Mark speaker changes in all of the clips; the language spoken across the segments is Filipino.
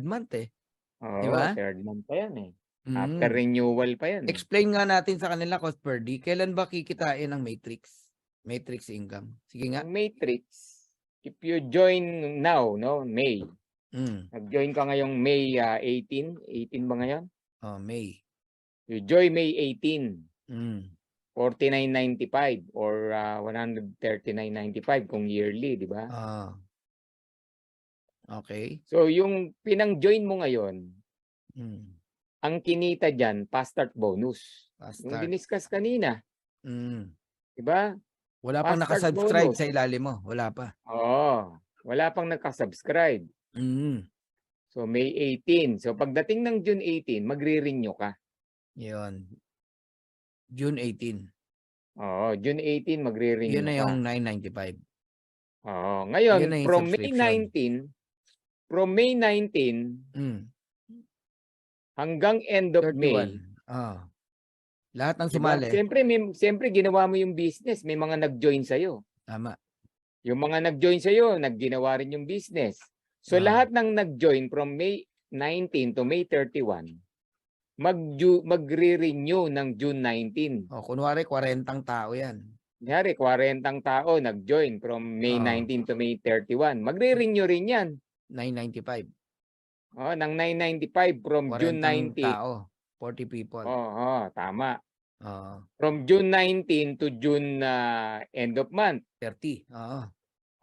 Speaker 1: month eh. Di
Speaker 2: Oo,
Speaker 1: ba?
Speaker 2: third month pa yan eh. After
Speaker 1: Mm.
Speaker 2: renewal pa yan eh.
Speaker 1: Explain nga natin sa kanila, Coach Perdy, kailan ba kikitain ang Matrix? Matrix income. Sige nga.
Speaker 2: Ang Matrix, if you join now, no, May.
Speaker 1: Mm.
Speaker 2: Nag-join ka ngayong May 18. 18 ba ngayon?
Speaker 1: Oh, May.
Speaker 2: You join May 18.
Speaker 1: Mm.
Speaker 2: 49.95 or 139.95 kung yearly, di ba?
Speaker 1: Ah. Okay.
Speaker 2: So yung pinang-join mo ngayon,
Speaker 1: Mm.
Speaker 2: ang kinita diyan, fast start bonus.
Speaker 1: Fast
Speaker 2: Yung
Speaker 1: start.
Speaker 2: diniscuss kanina,
Speaker 1: Mm.
Speaker 2: di ba?
Speaker 1: Wala pang
Speaker 2: Fast start
Speaker 1: nakasubscribe
Speaker 2: bonus.
Speaker 1: sa ilalim mo. Wala pa.
Speaker 2: Oo. Wala pang nakasubscribe.
Speaker 1: Mm.
Speaker 2: So May 18. So pagdating ng June 18, magre-renew ka.
Speaker 1: Yun. June 18.
Speaker 2: Oo, June 18
Speaker 1: Yun
Speaker 2: magre-renew
Speaker 1: na
Speaker 2: ka.
Speaker 1: yung 995.
Speaker 2: Oo.
Speaker 1: Yun
Speaker 2: Ngayon,
Speaker 1: na yung
Speaker 2: from May
Speaker 1: subscription.
Speaker 2: 19
Speaker 1: Mm.
Speaker 2: hanggang end of
Speaker 1: 31.
Speaker 2: May,
Speaker 1: Ah. Lahat ng
Speaker 2: di ba?
Speaker 1: sumali.
Speaker 2: Siyempre ginawa mo yung business, may mga nag-join sa iyo.
Speaker 1: Tama.
Speaker 2: Yung mga nag-join sa iyo, nagginawa rin yung business. So
Speaker 1: Ah.
Speaker 2: lahat ng nag-join from May 19 to May 31, magre-renew ng June 19.
Speaker 1: Oh, kunwari 40 tao 'yan.
Speaker 2: Kunyari, 40 tao nag-join from May
Speaker 1: Oo.
Speaker 2: 19 to May 31. Magre-renew rin yan.
Speaker 1: 995.
Speaker 2: Oh, ng 995 from June
Speaker 1: 40
Speaker 2: 19.
Speaker 1: tao. 40 people.
Speaker 2: Oo, tama.
Speaker 1: Oo.
Speaker 2: From June 19 to June end of month.
Speaker 1: 30. Oo.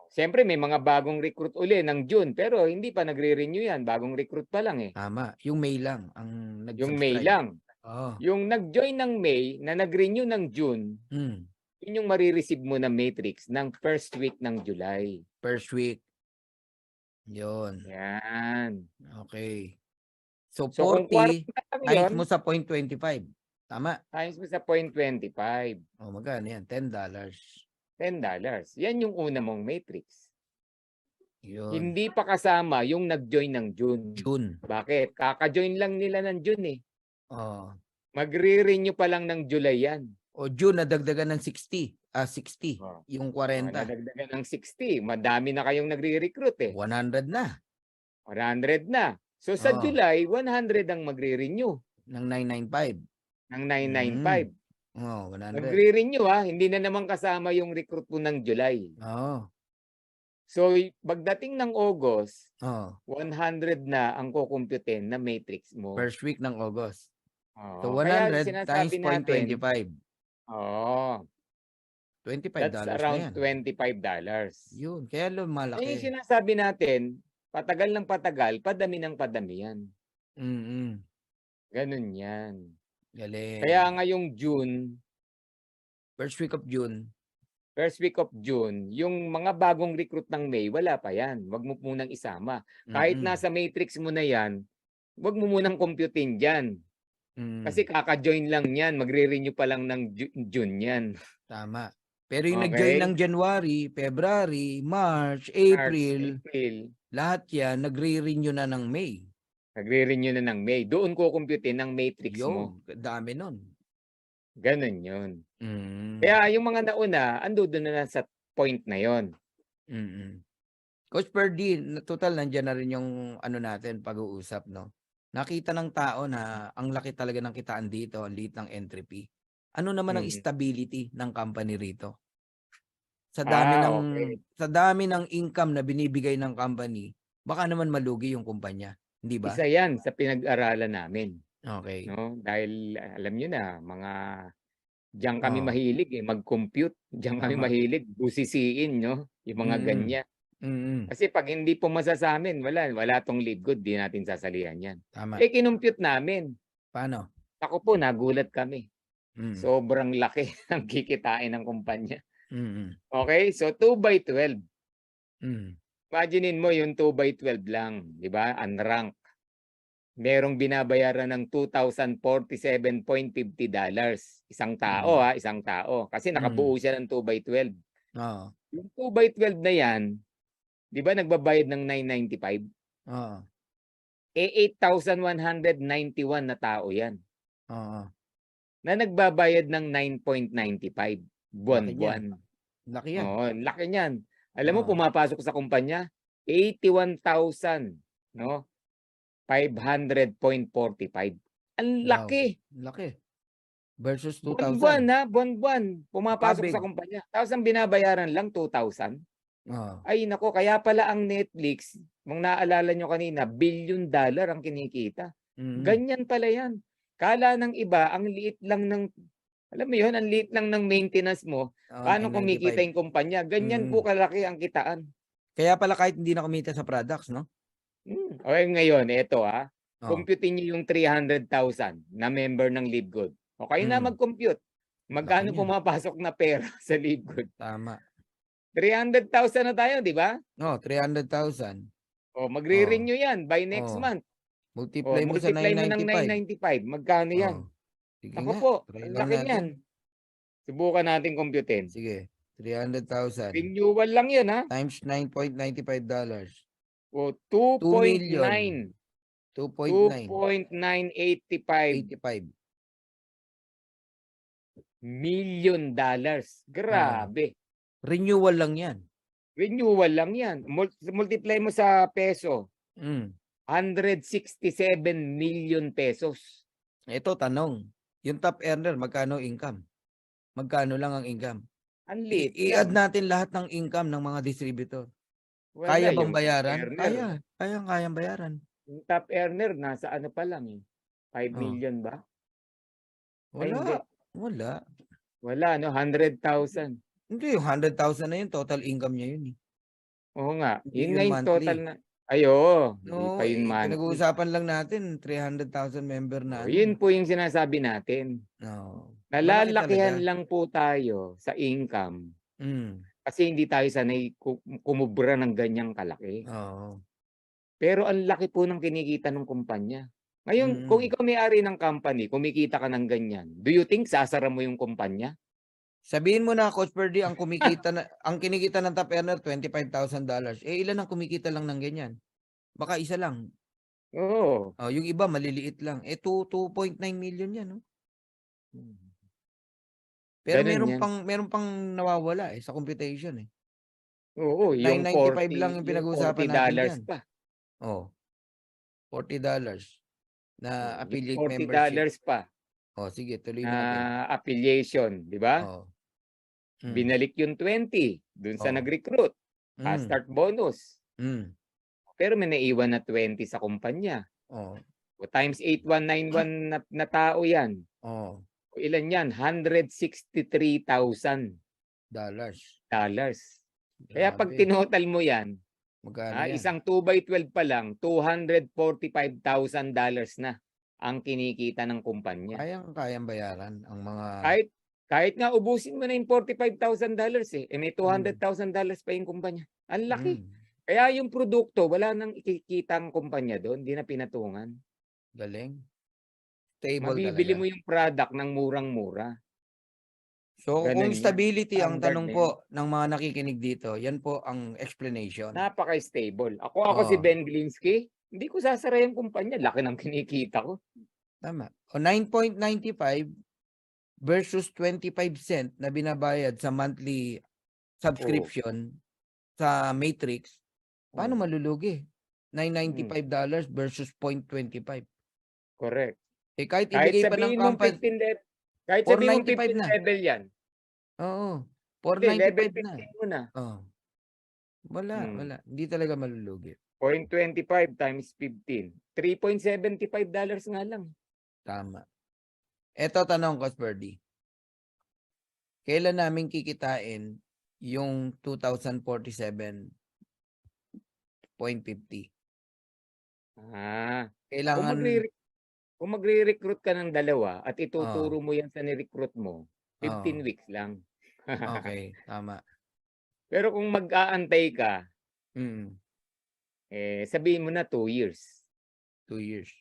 Speaker 2: Siyempre, may mga bagong recruit uli ng June, pero hindi pa nagre-renew yan. Bagong recruit pa lang eh.
Speaker 1: Tama. Yung May lang ang
Speaker 2: Yung May
Speaker 1: nag-subscribe.
Speaker 2: lang.
Speaker 1: Oo.
Speaker 2: Yung nag-join ng May na nag-renew ng June,
Speaker 1: Mm.
Speaker 2: yun yung marireceive mo na matrix ng first week ng July.
Speaker 1: First week. Yun.
Speaker 2: Yan.
Speaker 1: Okay. So,
Speaker 2: So kung
Speaker 1: 40
Speaker 2: lang
Speaker 1: times
Speaker 2: yun,
Speaker 1: mo sa 0.25. Tama.
Speaker 2: times mo sa 0.25.
Speaker 1: O, magkano yan? $10.
Speaker 2: $10. Yan yung una mong matrix.
Speaker 1: Yun.
Speaker 2: Hindi pa kasama yung nag-join ng June.
Speaker 1: June.
Speaker 2: Bakit? Kaka-join lang nila ng June eh.
Speaker 1: Oh.
Speaker 2: Magre-renew pa lang ng July yan.
Speaker 1: O June, nadagdagan ng 60. 60.
Speaker 2: Oh.
Speaker 1: Yung 40.
Speaker 2: Nadagdagan ng 60. Madami na kayong nagre-recruit eh.
Speaker 1: 100 na.
Speaker 2: 100 na. So sa
Speaker 1: Oh.
Speaker 2: July, 100 ang magre-renew.
Speaker 1: Ng 995.
Speaker 2: Ng 995.
Speaker 1: Oh, 100.
Speaker 2: Magre-renew hindi na naman kasama yung recruit mo ng July.
Speaker 1: Oo.
Speaker 2: So pagdating ng August,
Speaker 1: Oh.
Speaker 2: 100 na ang kukumputin na matrix mo.
Speaker 1: First week ng August. So
Speaker 2: Kaya
Speaker 1: 100 times
Speaker 2: sinasabi natin,
Speaker 1: 0.25.
Speaker 2: Oo.
Speaker 1: $25
Speaker 2: That's
Speaker 1: na
Speaker 2: around
Speaker 1: yan.
Speaker 2: $25.
Speaker 1: Yun. Kaya
Speaker 2: Yung
Speaker 1: lumalaki.
Speaker 2: sinasabi natin, patagal ng patagal, padami ng padami yan.
Speaker 1: Mm-mm.
Speaker 2: Ganun yan.
Speaker 1: Galing.
Speaker 2: Kaya ngayong June,
Speaker 1: First week of June.
Speaker 2: first week of June, yung mga bagong recruit ng May, wala pa yan. Wag mo munang isama. Kahit nasa matrix mo na yan, wag mo munang computein dyan. Kasi kaka-join lang yan. Magre-renew pa lang ng June yan.
Speaker 1: Tama. Pero yung
Speaker 2: Okay.
Speaker 1: nag-join ng January, February, March, April, lahat yan, nagre-renew na ng May.
Speaker 2: Nagre-renew na ng May. Doon ko computein ng matrix mo.
Speaker 1: Dami nun.
Speaker 2: Ganun yun. Kaya yung mga nauna, ando doon na sa point na yon.
Speaker 1: Coach Perdy, total nandiyan na rin yung ano natin, pag-uusap, no? Nakita ng tao na ang laki talaga ng kitaan dito, ang liit ng entry fee. Ano naman ang stability ng company rito? Sa dami sa dami ng income na binibigay ng company, baka naman malugi yung kumpanya, hindi ba?
Speaker 2: Isa yan sa pinag-aralan namin.
Speaker 1: Okay.
Speaker 2: No? Dahil alam niyo na, mga diyan kami mahilig mag-compute, diyan kami mahilig busisiin, no? Yung mga ganyan. Kasi pag hindi pumasa sa amin, wala tong lead good, di natin sasalihan yan.
Speaker 1: Tama.
Speaker 2: Kinumpute namin.
Speaker 1: Paano?
Speaker 2: Ako po, nagulat kami. Sobrang laki ng kikitain ng kumpanya. Okay, so 2 by 12. Imaginein mo yung 2 by 12 lang, di ba? Unranked. Merong binabayaran ng $2,047.50. Isang tao isang tao. Kasi nakabuo siya ng 2 by 12. Yung 2 by 12 na yan, di ba nagbabayad ng 995? 8,191 na tao yan. Na nagbabayad ng 9.95 buwan-buwan.
Speaker 1: Laki yan.
Speaker 2: Laki niyan. Alam mo, pumapasok sa kumpanya, 81,000, no? 500.45. Ang
Speaker 1: Wow,
Speaker 2: laki.
Speaker 1: laki. Versus
Speaker 2: Buwan-buwan
Speaker 1: 2,000.
Speaker 2: na, buwan-buwan pumapasok sa
Speaker 1: Kabig.
Speaker 2: kumpanya. Tapos ang binabayaran lang 2,000.
Speaker 1: Oo.
Speaker 2: Ay nako, kaya pala ang Netflix, kung naalala nyo kanina, $1 billion ang kinikita.
Speaker 1: Mm.
Speaker 2: Ganyan pala yan. Kala ng iba, ang liit lang ng, alam mo yun, ang liit lang ng maintenance mo,
Speaker 1: Oo,
Speaker 2: paano kumikita
Speaker 1: 995.
Speaker 2: yung kumpanya. Ganyan
Speaker 1: Mm.
Speaker 2: po kalaki ang kitaan.
Speaker 1: Kaya pala kahit hindi na kumita sa products, no?
Speaker 2: Okay, ngayon, ito
Speaker 1: Oh.
Speaker 2: Computein nyo yung 300,000 na member ng LiveGood. O kayo na mag-compute.
Speaker 1: Laki
Speaker 2: Magkano
Speaker 1: niyan.
Speaker 2: pumapasok na pera sa LiveGood?
Speaker 1: Tama.
Speaker 2: 300,000 na tayo, di ba?
Speaker 1: No, 300,000.
Speaker 2: O,
Speaker 1: Oh.
Speaker 2: magre-renew yan by next
Speaker 1: Oh.
Speaker 2: month. O,
Speaker 1: Multiply mo sa
Speaker 2: multiply mo ng
Speaker 1: 995.
Speaker 2: 995. Magkano yan?
Speaker 1: Oh. Sige
Speaker 2: Ako
Speaker 1: nga,
Speaker 2: po,
Speaker 1: try
Speaker 2: ang
Speaker 1: lang
Speaker 2: laki
Speaker 1: natin.
Speaker 2: niyan. Subukan natin computein.
Speaker 1: Sige, 300,000
Speaker 2: Renewal lang yan,
Speaker 1: times $9.95.
Speaker 2: O,
Speaker 1: 2,000,000.
Speaker 2: 2.9.
Speaker 1: 2.9.
Speaker 2: 2.985
Speaker 1: 85.
Speaker 2: million dollars. Grabe.
Speaker 1: Renewal lang yan.
Speaker 2: Renewal lang yan. Multiply mo sa peso.
Speaker 1: Mm.
Speaker 2: 167 million pesos.
Speaker 1: Ito, tanong. Yung top earner, magkano income? Magkano lang ang income?
Speaker 2: Ang liit
Speaker 1: I-add
Speaker 2: lang.
Speaker 1: natin lahat ng income ng mga distributor.
Speaker 2: Wala,
Speaker 1: Kaya bang
Speaker 2: yung top
Speaker 1: bayaran?
Speaker 2: earner.
Speaker 1: Kayang bayaran.
Speaker 2: Yung top earner, nasa ano pa lang 5 million ba? Ay, hindi.
Speaker 1: Wala.
Speaker 2: Wala, 100,000.
Speaker 1: Hindi, yung 100,000 na yun, total income niya yun.
Speaker 2: Oo nga.
Speaker 1: Hindi
Speaker 2: Yun
Speaker 1: yun
Speaker 2: nga yung
Speaker 1: monthly.
Speaker 2: total na. Ayo, hindi
Speaker 1: No,
Speaker 2: pa yun monthly.
Speaker 1: pinag-uusapan lang natin, 300,000 member na.
Speaker 2: Yun po yung sinasabi natin.
Speaker 1: No.
Speaker 2: Nalalakihan lang po tayo sa income. Kasi hindi tayo sanay kumubra ng ganyang kalaki.
Speaker 1: Oo.
Speaker 2: Pero ang laki po ng kinikita ng kumpanya. Ngayon, kung ikaw may-ari ng company, kumikita ka ng ganyan, do you think sasara mo yung kumpanya?
Speaker 1: Sabihin mo na, Coach Perdi, ang kinikita ng top earner, $25,000. Ilan ang kumikita lang ng ganyan? Baka isa lang.
Speaker 2: Oo.
Speaker 1: Yung iba, maliliit lang. 2.9 million yan. No? Pero meron pang nawawala sa computation.
Speaker 2: Oo, yung
Speaker 1: 995 lang yung pinag-uusapan natin dyan.
Speaker 2: pa.
Speaker 1: $40 na affiliate
Speaker 2: $40
Speaker 1: membership.
Speaker 2: pa.
Speaker 1: Sige, tuloy natin.
Speaker 2: Affiliation, di ba? Binalik yung 20 dun sa nag-recruit. Start bonus. Pero may naiwan na 20 sa kumpanya. O times 8191 na tao yan. O ilan yan? $163,000. Kaya pag tinotal mo yan, isang 2x12 pa lang, $245,000 na ang kinikita ng kumpanya.
Speaker 1: Kayang bayaran ang mga...
Speaker 2: Kahit nga ubusin mo na yung $45,000 may $200,000 pa yung kumpanya. Ang laki. Kaya yung produkto, wala nang ikikita ang kumpanya doon, hindi na pinatungan.
Speaker 1: Galing. Stable
Speaker 2: Mabibili
Speaker 1: talaga.
Speaker 2: mo yung product ng murang-mura.
Speaker 1: So,
Speaker 2: Ganun
Speaker 1: kung stability ang
Speaker 2: Standard
Speaker 1: tanong po ng mga nakikinig dito, yan po ang explanation.
Speaker 2: Napaka-stable. Ako si Ben Glinsky, hindi ko sasara yung kumpanya. Laki ng kinikita ko.
Speaker 1: Tama. O 9.95 versus 25 cent na binabayad sa monthly subscription sa Matrix, paano malulugi? $995 versus 0.25.
Speaker 2: Correct.
Speaker 1: Kahit ibigay pa ng company,
Speaker 2: kahit sabihin mo 15 level yan.
Speaker 1: Oo.
Speaker 2: Level
Speaker 1: 495 na.
Speaker 2: 15 mo na.
Speaker 1: Wala. Hindi talaga malulugi.
Speaker 2: 0.25 times 15. $3.75 nga lang.
Speaker 1: Tama. Eto tanong, Coach Birdie. Kailan namin kikitain yung 2047.50? Kailangan...
Speaker 2: Kung magre-recruit ka ng dalawa at ituturo mo yan sa ni-recruit mo, 15 weeks lang.
Speaker 1: Okay, tama.
Speaker 2: Pero kung mag-aantay ka, sabihin mo na 2 years.
Speaker 1: 2 years.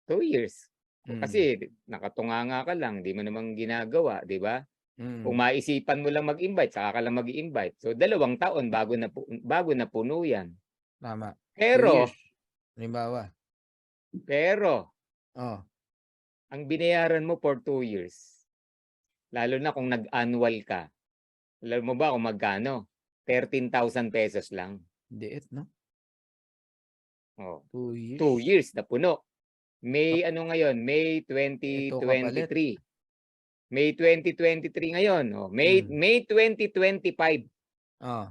Speaker 2: 2 years. Kasi nakatunganga ka lang, di mo namang ginagawa, di ba? Kung maisipan mo lang mag-invite, saka ka lang mag-invite. So 2 taon bago na puno yan.
Speaker 1: Tama.
Speaker 2: Pero,
Speaker 1: 2 years. Halimbawa.
Speaker 2: ang binayaran mo for 2 years, lalo na kung nag-annual ka, alam mo ba kung magkano? 13,000 pesos lang.
Speaker 1: Diet, no?
Speaker 2: Oh,
Speaker 1: 2
Speaker 2: 2
Speaker 1: years.
Speaker 2: years na puno. May ano ngayon, May
Speaker 1: Ito kapalit.
Speaker 2: 2023. May 2023 ngayon. Oh, May 2025.
Speaker 1: Oh,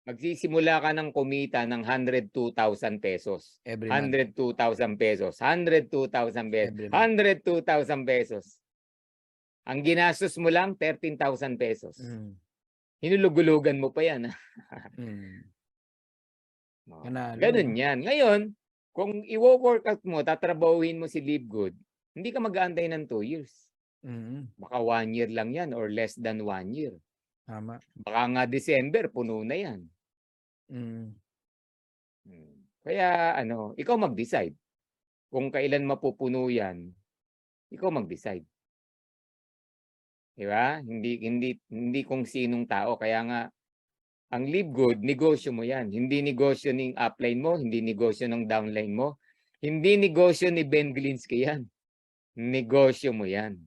Speaker 2: Magsisimula ka ng kumita ng 102,000 pesos.
Speaker 1: every month.
Speaker 2: 102,000 pesos. 102,000 pesos.
Speaker 1: Every month.
Speaker 2: 102,000 pesos. Ang ginastos mo lang 13,000 pesos. Hinulugulugan mo pa yan. Ganun yan. Ngayon, kung i-workout mo, tatrabahuhin mo si Live Good, hindi ka mag-aantay ng 2 years. Baka 1 year lang yan or less than 1 year.
Speaker 1: Tama.
Speaker 2: Baka nga December, puno na yan. Kaya ikaw mag-decide. Kung kailan mapupuno yan, ikaw mag-decide. Diba? Hindi kung sinong tao. Kaya nga, ang Live Good, negosyo mo yan. Hindi negosyo ng upline mo, hindi negosyo ng downline mo, hindi negosyo ni Ben Glinsky yan. Negosyo mo yan.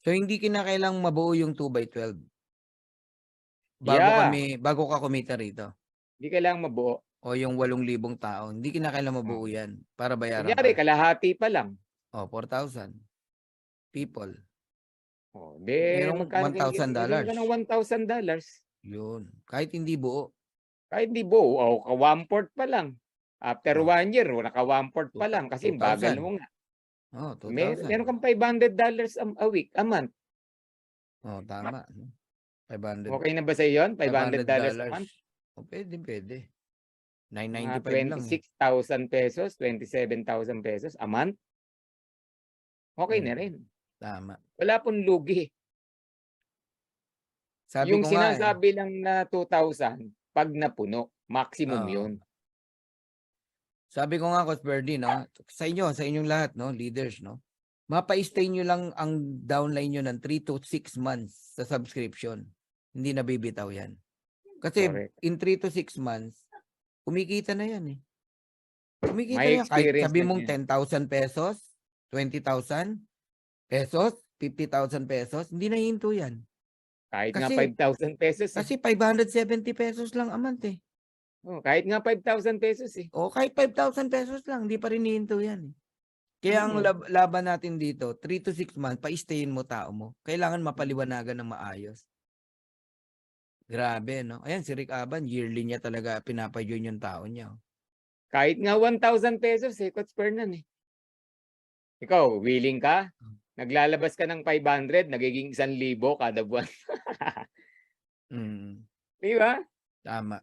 Speaker 1: So, hindi kinakailang mabuo yung 2x12? Bago ka kumita rito?
Speaker 2: Hindi kailangang mabuo.
Speaker 1: O yung 8,000 tao, hindi kinakailang mabuo yan para bayaran
Speaker 2: Kunyari,
Speaker 1: ka.
Speaker 2: kalahati pa lang.
Speaker 1: 4,000 people.
Speaker 2: Merong
Speaker 1: $1,000.
Speaker 2: Ka ng $1,000.
Speaker 1: Yun. Kahit hindi buo.
Speaker 2: Kahit hindi buo, ka 1/4 pa lang. After 1 year, naka 1/4 pa lang kasi bagal mo nga.
Speaker 1: 2,000.
Speaker 2: Meron kang $500 a week, a month.
Speaker 1: Tama. 500.
Speaker 2: Okay na ba sa iyo yun? $500 a month?
Speaker 1: Pwede. 995 lang.
Speaker 2: 26,000 pesos, 27,000 pesos a month. Okay na rin.
Speaker 1: Tama.
Speaker 2: Wala pong lugi.
Speaker 1: Sabi
Speaker 2: yung
Speaker 1: ko nga,
Speaker 2: sinasabi lang na 2,000, pag napuno, maximum yun.
Speaker 1: Sabi ko nga, Coach Berdy, no? Sa inyong lahat, no? Leaders, no? Mapa-stay nyo lang ang downline nyo ng 3 to 6 months sa subscription. Hindi na bibitaw yan. Kasi in 3 to 6 months, kumikita na yan eh. Kumikita na yan. Kahit sabi mong 10,000 pesos, 20,000 pesos, 50,000 pesos, hindi na hinto yan.
Speaker 2: Kahit nga 5,000 pesos.
Speaker 1: Kasi 570 pesos lang a month eh.
Speaker 2: Kahit nga 5,000 pesos eh.
Speaker 1: Kahit 5,000 pesos lang, hindi pa rin hihinto yan eh. Kaya ang laban natin dito, 3 to 6 months, pa-stayin mo tao mo. Kailangan mapaliwanagan ng maayos. Grabe, no? Ayan, si Rick Aban, yearly niya talaga pinapajoin yung tao niya.
Speaker 2: Kahit nga 1,000 pesos eh, Coach Fernan eh. Ikaw, willing ka? Naglalabas ka ng 500, nagiging 1,000 kada buwan. Di ba?
Speaker 1: Tama.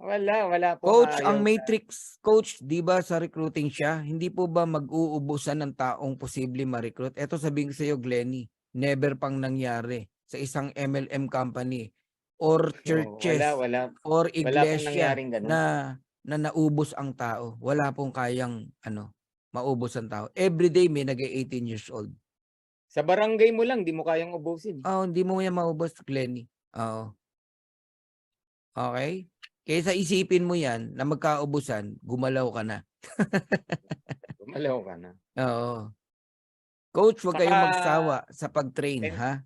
Speaker 2: Wala po.
Speaker 1: Coach, ang matrix, coach, di ba sa recruiting siya, hindi po ba mag-uubusan ng taong posible ma-recruit? Ito sabihin ko sa iyo, Glenny, never pang nangyari sa isang MLM company or churches or iglesia na naubos ang tao. Wala pong kayang maubos ang tao. Everyday may nag-18 years old.
Speaker 2: Sa barangay mo lang, di mo kayang ubusin.
Speaker 1: Hindi mo yan maubos, Glenny. Okay? Kaysa isipin mo yan na magkaubusan, gumalaw ka na.
Speaker 2: Gumalaw ka na.
Speaker 1: Oo. Coach, huwag kayong magsawa sa pag-train, ha?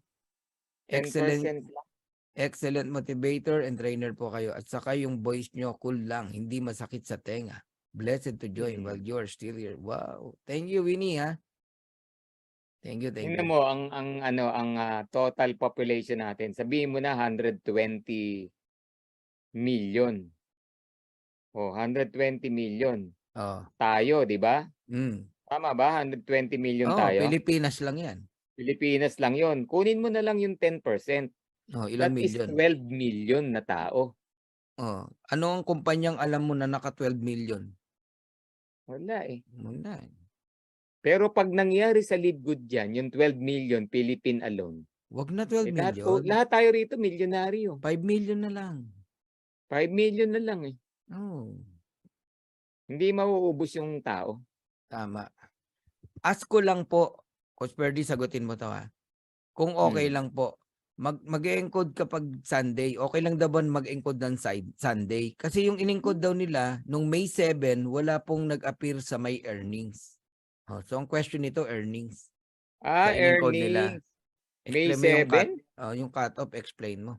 Speaker 1: Excellent motivator and trainer po kayo. At saka yung voice nyo, cool lang. Hindi masakit sa tenga. Blessed to join while you're still here. Wow. Thank you, Winnie, ha? Thank you.
Speaker 2: Tingnan mo, ang total population natin, sabihin mo na 120 million. 120 million. Tayo, di ba? Tama ba? 120 million tayo?
Speaker 1: Pilipinas lang yan.
Speaker 2: Pilipinas lang yon. Kunin mo na lang yung 10%.
Speaker 1: Ilang
Speaker 2: million? That is 12 million na tao.
Speaker 1: Ano ang kumpanyang alam mo na naka 12 million?
Speaker 2: Wala eh.
Speaker 1: Wala eh.
Speaker 2: Pero pag nangyari sa Live Good dyan, yung 12 million, Philippine alone.
Speaker 1: Wag na 12 million.
Speaker 2: Lahat tayo rito, milyonaryo.
Speaker 1: 5 million na lang.
Speaker 2: 5 million na lang eh. Hindi mauubos yung tao.
Speaker 1: Tama. Ask ko lang po, Coach Berdy, sagutin mo to ha. Kung okay lang po, mag-encode kapag Sunday, okay lang daw ba mag-encode ng Sunday? Kasi yung in-encode daw nila, nung May 7, wala pong nag-appear sa may earnings. So ang question nito, earnings.
Speaker 2: Earnings.
Speaker 1: Nila.
Speaker 2: May 7?
Speaker 1: Yung cut-off, explain mo.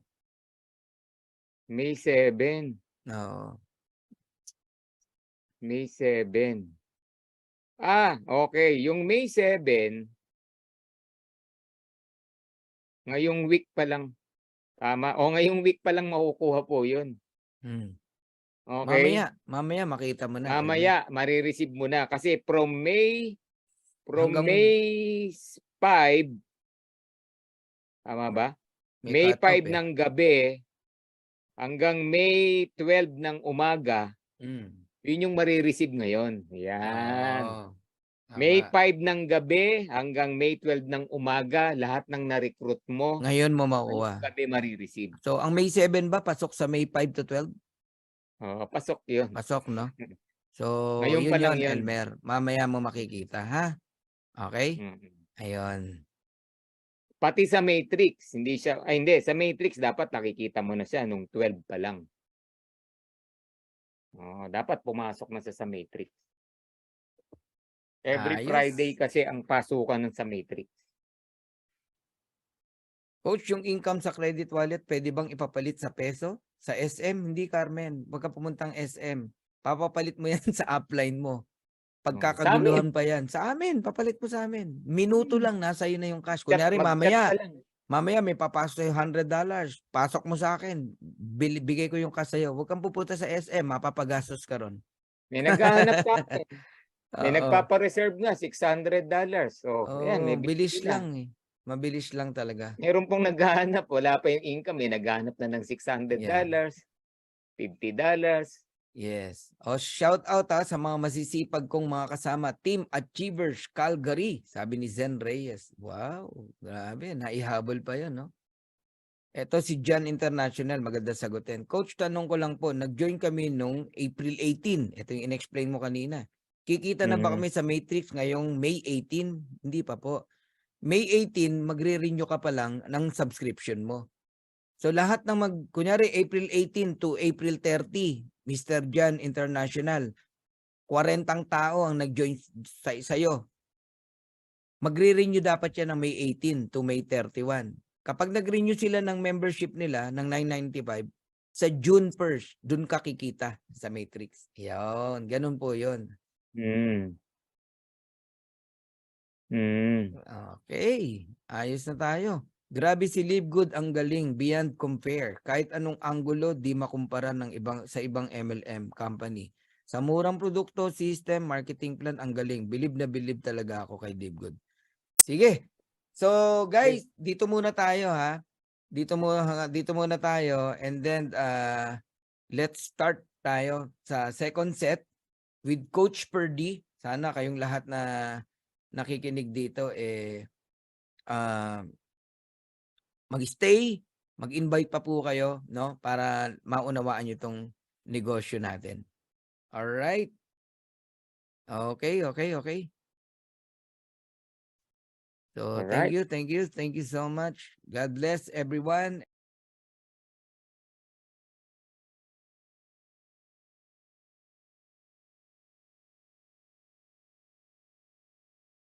Speaker 2: May 7. May 7. Okay. Yung May 7, ngayong week pa lang. Tama. O ngayong week pa lang makukuha po yun. Okay?
Speaker 1: Mamaya makita mo na, Elmer.
Speaker 2: Mamaya, marireceive mo na. Kasi from May
Speaker 1: Hanggang
Speaker 2: 5, tama ba? May
Speaker 1: cut-off
Speaker 2: 5 ng gabi hanggang May 12 ng umaga, yun yung marireceive ngayon. Yan.
Speaker 1: Oo,
Speaker 2: May
Speaker 1: tama.
Speaker 2: 5 ng gabi hanggang May 12 ng umaga, lahat ng na-recruit mo,
Speaker 1: Ngayon mo
Speaker 2: ngayong
Speaker 1: makuha.
Speaker 2: gabi marireceive.
Speaker 1: So, ang May 7 ba, pasok sa May 5 to 12?
Speaker 2: Pasok yun.
Speaker 1: Pasok, no? So,
Speaker 2: Ngayon pa
Speaker 1: yun
Speaker 2: lang
Speaker 1: yun,
Speaker 2: yun.
Speaker 1: Elmer. Mamaya mo makikita, ha? Okay? Ayun.
Speaker 2: Pati sa Matrix, hindi, sa Matrix dapat nakikita mo na siya nung 12 pa lang. Dapat pumasok na siya sa Matrix. Every
Speaker 1: Ayos.
Speaker 2: Friday kasi ang pasukan ng sa Matrix.
Speaker 1: Coach, yung income sa credit wallet, pwede bang ipapalit sa peso? Sa SM? Hindi, Carmen. Huwag ka pumuntang SM. Papapalit mo yan sa upline mo. Pagkakaguluhan pa yan. Sa amin, papalit mo sa amin. Minuto lang, nasa iyo na yung cash. Kunyari, mamaya may papasok sa'yo $100. Pasok mo sa akin. Bigay ko yung cash sa'yo. Huwag kang pupunta sa SM, mapapagastos ka ron.
Speaker 2: May naghahanap sa akin. May
Speaker 1: Oo.
Speaker 2: nagpapa-reserve na $600. So, ayan, may
Speaker 1: bilis
Speaker 2: bigay na.
Speaker 1: lang eh. Mabilis lang talaga.
Speaker 2: Meron pong naghahanap, wala pa yung income, may naghahanap na ng $600, $50.
Speaker 1: Yes. Shout out sa mga masisipag kong mga kasama. Team Achievers Calgary. Sabi ni Zen Reyes. Wow. Grabe. Naihabol pa yun, no? Ito si John International. Maganda sagutin. Coach, tanong ko lang po. Nag-join kami nung April 18. Ito yung in-explain mo kanina. Kikita na ba kami sa Matrix ngayong May 18? Hindi pa po. May 18, magre-renew ka pa lang ng subscription mo. So lahat ng kunyari April 18 to April 30, Mr. John International, 40 tao ang nag-join sa'yo. Magre-renew dapat yan ng May 18 to May 31. Kapag nag-renew sila ng membership nila ng $995, sa June 1st, dun ka kikita sa Matrix. Yan, ganun po yun. Okay, ayos na tayo. Grabe si Live Good, ang galing, beyond compare. Kahit anong anggulo, di makumpara sa ibang MLM company. Sa murang produkto, system, marketing plan, ang galing. Believe na believe talaga ako kay Live Good. Sige. So, guys, dito muna tayo ha. Dito muna tayo and then let's start tayo sa second set with Coach Perdy. Sana kayong lahat na nakikinig dito mag-stay, mag-invite pa po kayo, no, para maunawaan niyo tong negosyo natin. All right? Okay. So, thank you so much. God bless everyone.